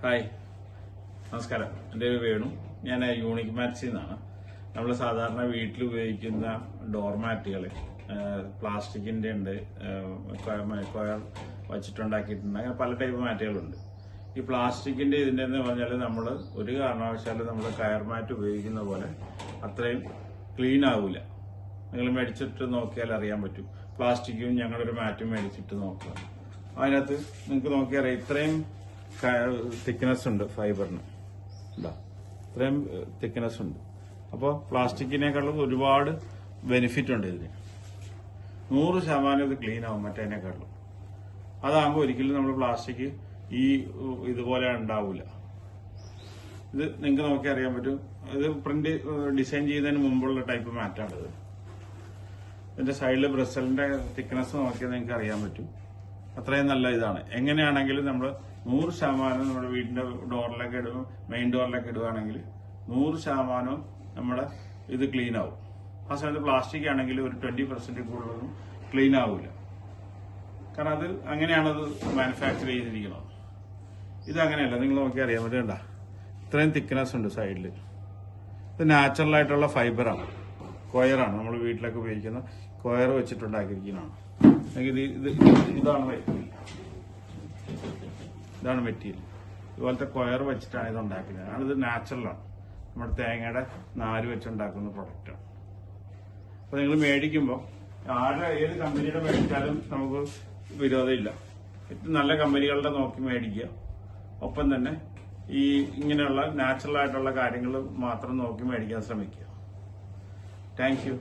Hi, നമസ്കാരം. എൻ്റെ പേര് വേണു. ഞാൻ യൂണിക് മാറ്റ്സിൽ നിന്നാണ്. നമ്മൾ സാധാരണ വീട്ടിൽ ഉപയോഗിക്കുന്ന ഡോർമാറ്റുകൾ പ്ലാസ്റ്റിക്കിൻ്റെ ഉണ്ട്, കൊയർ വച്ചിട്ടുണ്ടാക്കിയിട്ടുണ്ട്. അങ്ങനെ പല ടൈപ്പ് മാറ്റുകളുണ്ട്. ഈ പ്ലാസ്റ്റിക്കിൻ്റെ ഇതിൻ്റെ എന്ന് പറഞ്ഞാൽ നമ്മൾ ഒരു കാരണവശാലും നമ്മൾ കയർ മാറ്റ് ഉപയോഗിക്കുന്ന പോലെ അത്രയും ക്ലീൻ ആവില്ല. നിങ്ങൾ മേടിച്ചിട്ട് നോക്കിയാൽ അറിയാൻ പറ്റും. പ്ലാസ്റ്റിക്കും ഞങ്ങളൊരു മാറ്റും മേടിച്ചിട്ട് നോക്കുക. അതിനകത്ത് നിങ്ങൾക്ക് നോക്കിയാൽ ഇത്രയും തിക്നെസ് ഉണ്ട് ഫൈബറിന്. ഇത്രയും തിക്നെസ് ഉണ്ട്. അപ്പോൾ പ്ലാസ്റ്റിക്കിനേക്കാളും ഒരുപാട് ബെനിഫിറ്റ് ഉണ്ട് ഇതിന്. 100% ഇത് ക്ലീൻ ആവും മറ്റേതിനേക്കാളും. അതാകുമ്പോൾ ഒരിക്കലും നമ്മൾ പ്ലാസ്റ്റിക് ഇതുപോലെ ഉണ്ടാവില്ല. ഇത് നിങ്ങൾക്ക് നോക്കി അറിയാൻ പറ്റും. ഇത് പ്രിന്റ് ഡിസൈൻ ചെയ്തതിന് മുമ്പുള്ള ടൈപ്പ് മാറ്റാണിത്. ഇതിന്റെ സൈഡിൽ ബ്രസലിന്റെ തിക്നെസ് നോക്കിയാൽ നിങ്ങൾക്ക് അറിയാൻ പറ്റും. അത്രയും നല്ല ഇതാണ്. എങ്ങനെയാണെങ്കിലും നമ്മൾ 100% നമ്മുടെ വീടിന്റെ ഡോറിലൊക്കെ മെയിൻ ഡോറിലൊക്കെ ഇടുകയാണെങ്കിൽ 100% നമ്മുടെ ഇത് ക്ലീൻ ആവും. ആ സമയത്ത് പ്ലാസ്റ്റിക് ആണെങ്കിൽ ഒരു 20% കൂടുതലൊന്നും ക്ലീൻ ആവില്ല. കാരണം അത് അങ്ങനെയാണത് മാനുഫാക്ചർ ചെയ്തിരിക്കുന്നത്. ഇത് അങ്ങനെയല്ല. നിങ്ങൾ നോക്കി അറിയാൻ പറ്റണ്ട, ഇത്രയും തിക്നെസ് ഉണ്ട് സൈഡിൽ. ഇത് നാച്ചുറൽ ആയിട്ടുള്ള ഫൈബറാണ്, കൊയറാണ്. നമ്മൾ വീട്ടിലൊക്കെ ഉപയോഗിക്കുന്ന കൊയർ വെച്ചിട്ടുണ്ടാക്കിയിരിക്കുന്നതാണ്. ഇതാണ് മെറ്റീരിയൽ. ഇതുപോലത്തെ കൊയർ വെച്ചിട്ടാണ് ഇത് ഉണ്ടാക്കുന്നത്. ഇത് നാച്ചുറലാണ്. നമ്മുടെ തേങ്ങയുടെ നാര് വെച്ചുണ്ടാക്കുന്ന പ്രൊഡക്റ്റാണ്. അപ്പൊ നിങ്ങൾ മേടിക്കുമ്പോൾ ഏത് കമ്പനിയുടെ മേടിച്ചാലും നമുക്ക് വിരോധമില്ല. ഏറ്റവും നല്ല കമ്പനികളുടെ നോക്കി മേടിക്കുക. ഒപ്പം തന്നെ ഇങ്ങനെയുള്ള നാച്ചുറൽ ആയിട്ടുള്ള കാര്യങ്ങൾ മാത്രം നോക്കി മേടിക്കാൻ ശ്രമിക്കുക. Thank you.